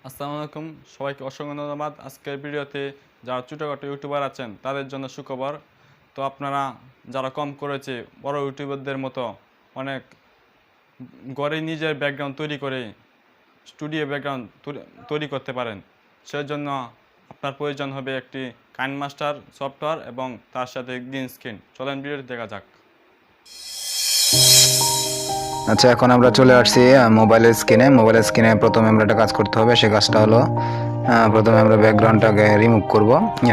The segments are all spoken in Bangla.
আসসালামু আলাইকুম, সবাইকে অসংখ্য ধন্যবাদ। আজকের ভিডিওতে যারা ছোটোখাটো ইউটিউবার আছেন তাদের জন্য সুখবর। তো আপনারা যারা কম করেছে বড় ইউটিউবারদের মতো অনেক ঘরে নিজের ব্যাকগ্রাউন্ড তৈরি করে স্টুডিও ব্যাকগ্রাউন্ড তৈরি করতে পারেন। সেজন্য আপনার প্রয়োজন হবে একটি কাইনমাস্টার সফটওয়্যার এবং তার সাথে গ্রিন স্ক্রিন। চলেন ভিডিওটি দেখা যাক। আচ্ছা, এখন আমরা চলে আসছি মোবাইলের স্ক্রিনে প্রথমে আমরা একটা কাজ করতে হবে। সে কাজটা হলো প্রথমে আমরা ব্যাকগ্রাউন্ডটাকে রিমুভ করব।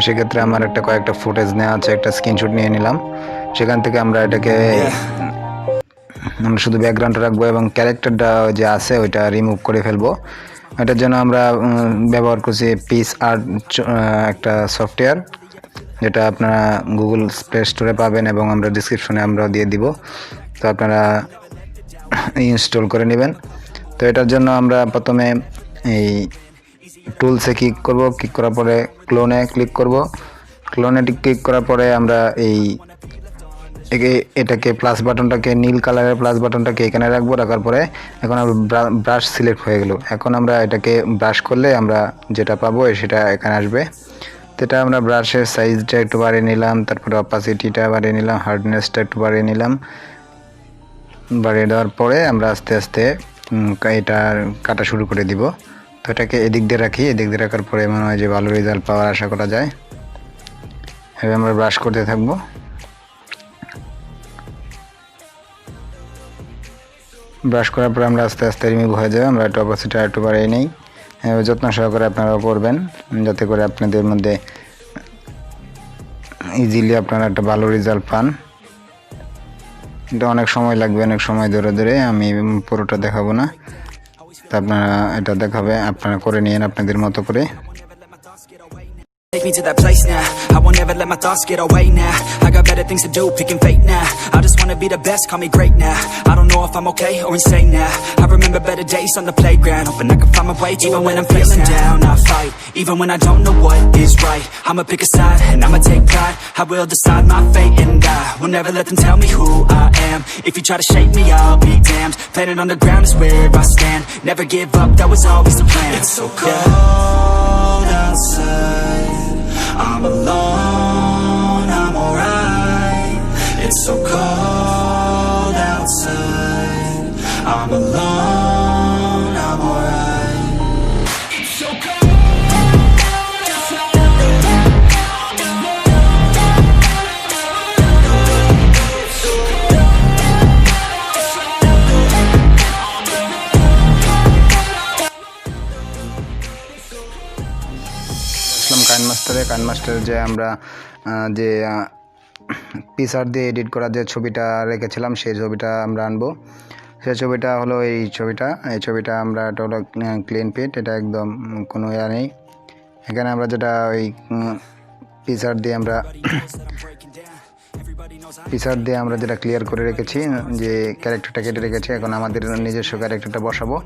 সেক্ষেত্রে আমার কয়েকটা ফুটেজ নেওয়া আছে, একটা স্ক্রিনশট নিয়ে নিলাম। সেখান থেকে আমরা আমরা শুধু ব্যাকগ্রাউন্ডটা রাখবো এবং ক্যারেক্টারটা যে আছে ওইটা রিমুভ করে ফেলবো। এটার জন্য আমরা ব্যবহার করছি পিস আর্ট, একটা সফটওয়্যার, যেটা আপনারা গুগল প্লে স্টোরে পাবেন এবং আমরা ডিসক্রিপশনে আমরা দিয়ে দিব। তো আপনারা ইনস্টল করে নেবেন। তো এটার জন্য আমরা প্রথমে এই টুলসে ক্লিক করব। ক্লিক করার পরে ক্লোনে ক্লিক করব। ক্লোনে ক্লিক করার পরে আমরা এটাকে প্লাস বাটনটাকে, নীল কালারের প্লাস বাটনটাকে এখানে রাখবো। রাখার পরে এখন আমরা ব্রাশ সিলেক্ট হয়ে গেল। এখন আমরা এটাকে ব্রাশ করলে আমরা যেটা পাবো সেটা এখানে আসবে। তো এটা আমরা ব্রাশের সাইজটা একটু বাড়িয়ে নিলাম, তারপরে অপাসিটিটা বাড়িয়ে নিলাম, হার্ডনেসটা একটু বাড়িয়ে নিলাম। বাড়িয়ে দেওয়ার পরে আমরা আস্তে আস্তে এটা কাটা শুরু করে দিব। তো এটাকে এদিক দিয়ে রাখি। এদিক দিয়ে রাখার পরে মনে হয় যে ভালো রেজাল্ট পাওয়ার আশা করা যায়। এবার আমরা ব্রাশ করতে থাকবো। ব্রাশ করার পরে আমরা আস্তে আস্তে রিমুভ হয়ে যাবে। আমরা একটু অপাসিটি একটু বাড়িয়ে নেই। যত্ন সহকারে আপনারাও করবেন, যাতে করে আপনাদের মধ্যে ইজিলি আপনারা একটা ভালো রেজাল্ট পান। এটা অনেক সময় লাগবে, অনেক সময় ধরে ধরে, আমি পুরোটা দেখাবো না। তা আপনারা এটা দেখাবে, আপনারা করে নিন আপনাদের মতো করে। Take me to that place now. I won't ever let my thoughts get away now. I got better things to do, picking fate now. I just wanna be the best, call me great now. I don't know if I'm okay or insane now. I remember better days on the playground, hoping I can find my way. Even when I'm feeling down, I fight. Even when I don't know what is right, I'ma pick a side and I'ma take pride. I will decide my fate and I will never let them tell me who I am. If you try to shake me, I'll be damned. Planet on the ground is where I stand. Never give up, that was always the plan. It's so cold outside, I'm alone, I'm alright. It's so cold outside, I'm alone, I'm alright. It's so cold outside, I'm alone. It's so কাইনমাস্টারে যে আমরা যে পিকচার দিয়ে এডিট করা যে ছবিটা রেখেছিলাম, সেই ছবিটা আমরা আনবো। সেই ছবিটা হলো এই ছবিটা আমরা, এটা হলো ক্লিন পিট, এটা একদম কোনো নেই। এখানে আমরা যেটা ওই পিকচার দিয়ে আমরা যেটা ক্লিয়ার করে রেখেছি, যে ক্যারেক্টারটা কেটে রেখেছি, এখন আমাদের নিজস্ব ক্যারেক্টারটা বসাবো।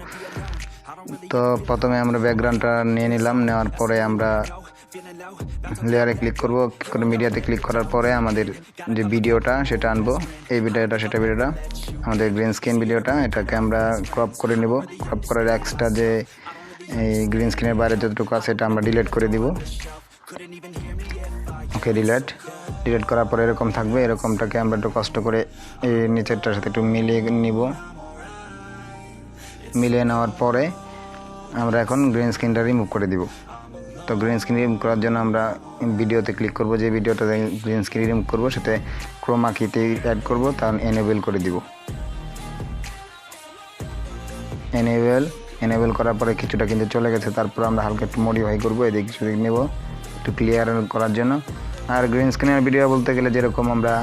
তো প্রথমে আমরা ব্যাকগ্রাউন্ডটা নিয়ে নিলাম। নেওয়ার পরে আমরা লেয়ারে ক্লিক করব। মিডিয়াতে ক্লিক করার পরে আমাদের যে ভিডিওটা সেটা আনবো। এই ভিডিওটা আমাদের গ্রিন স্ক্রিন ভিডিওটা, এটাকে আমরা ক্রপ করে নেব। ক্রপ করার এক্সট্রা যে এই গ্রিন স্ক্রিনের বাইরে যতটুকু আছে এটা আমরা ডিলিট করে দিব। ওকে, ডিলিট করার পরে এরকম থাকবে। এরকমটাকে আমরা একটু কষ্ট করে এই নিচেরটার সাথে একটু মিলিয়ে নিব। মিলিয়ে নেওয়ার পরে আমরা এখন গ্রিন স্ক্রিনটা রিমুভ করে দিব। তো গ্রিন স্ক্রিন রিমুভ করার জন্য আমরা ভিডিওতে ক্লিক করব। যে ভিডিওটা গ্রিন স্ক্রিন রিমুভ করবো সেটা ক্রোমা কিতে অ্যাড করব, তার এনেবল করে দিব। এনেবল করার পরে কিছুটা কিন্তু চলে গেছে। তারপর আমরা হালকা একটু মডিফাই করবো, এদিকে কিছু দিক নেব একটু ক্লিয়ার করার জন্য। আর গ্রিন স্ক্রিনের ভিডিও বলতে গেলে যেরকম আমরা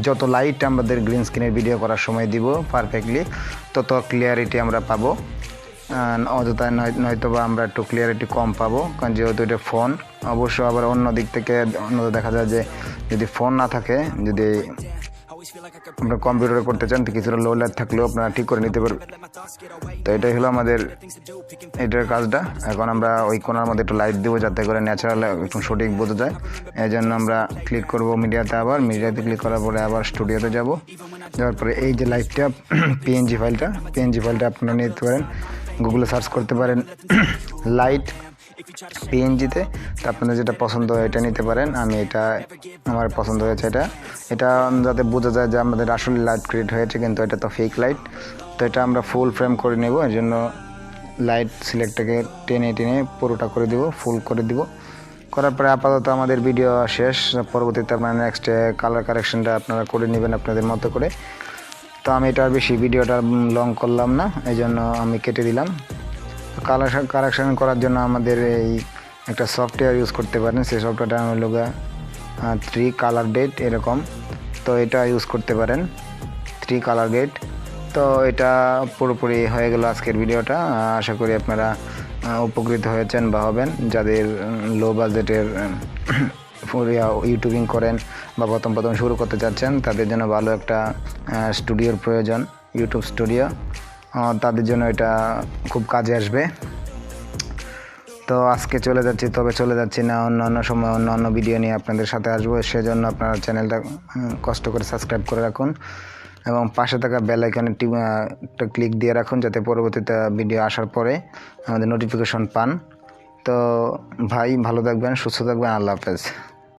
যত লাইট আমাদের গ্রিন স্ক্রিনের ভিডিও করার সময় দিব পারফেক্টলি, তত ক্লিয়ারিটি আমরা পাবো। অযথায় নয়তো বা আমরা একটু ক্লিয়ারিটি কম পাবো, কারণ যেহেতু এটা ফোন। অবশ্য আবার অন্য দিক থেকে দেখা যায় যে যদি ফোন না থাকে, যদি আপনারা কম্পিউটারে করতে চান, তো কিছুটা লো লাইট থাকলেও আপনারা ঠিক করে নিতে পারবেন। তো এটাই হলো আমাদের এটার কাজটা। এখন আমরা ওই কোণার মধ্যে একটু লাইট দেবো, যাতে করে ন্যাচারাল একটু সঠিক বোঝা যায়। এই জন্য আমরা ক্লিক করব মিডিয়াতে ক্লিক করার পরে আবার স্টুডিওতে যাওয়ার পরে এই যে লাইটটা পিএনজি ফাইলটা আপনারা নিতে পারেন। গুগলে সার্চ করতে পারেন লাইট পিএনজিতে। তো আপনাদের যেটা পছন্দ হয় এটা নিতে পারেন। আমি এটা আমার পছন্দ হয়েছে এটা যাতে বোঝা যায় যে আমাদের আসলে লাইট ক্রিয়েট হয়েছে, কিন্তু এটা তো ফেক লাইট। তো এটা আমরা ফুল ফ্রেম করে নেব, এর জন্য লাইট সিলেক্টটাকে টেনে পুরোটা করে দিব, ফুল করে দিব। করার পরে আপাতত আমাদের ভিডিও শেষ। পরবর্তীতে আপনারা নেক্সট কালার কারেকশনটা আপনারা করে নেবেন আপনাদের মতো করে। তো আমি এটা বেশি ভিডিওটা লং করলাম না, এই জন্য আমি কেটে দিলাম। কালার কারেকশন করার জন্য আমাদের এই একটা সফটওয়্যার ইউজ করতে পারেন। সেই সফটওয়্যারটা হলো 3 কালার ডেট এরকম। তো এটা ইউজ করতে পারেন 3 কালার গেট। তো এটা পুরোপুরি হয়ে গেল আজকের ভিডিওটা। আশা করি আপনারা উপকৃত হয়েছেন বা হবেন। যাদের লো বাজেটের ইউটিউবিং করেন বা প্রথম শুরু করতে চাচ্ছেন, তাদের জন্য ভালো একটা স্টুডিওর প্রয়োজন, ইউটিউব স্টুডিও। তাদের জন্য এটা খুব কাজে আসবে। তো আজকে চলে যাচ্ছি না, অন্য সময় অন্য ভিডিও নিয়ে আপনাদের সাথে আসবো। সেজন্য আপনারা চ্যানেলটা কষ্ট করে সাবস্ক্রাইব করে রাখুন এবং পাশে থাকা বেল আইকনে একটা ক্লিক দিয়ে রাখুন, যাতে পরবর্তীতে ভিডিও আসার পরে আমাদের নোটিফিকেশন পান। তো ভাই ভালো থাকবেন, সুস্থ থাকবেন, আল্লাহ হাফেজ।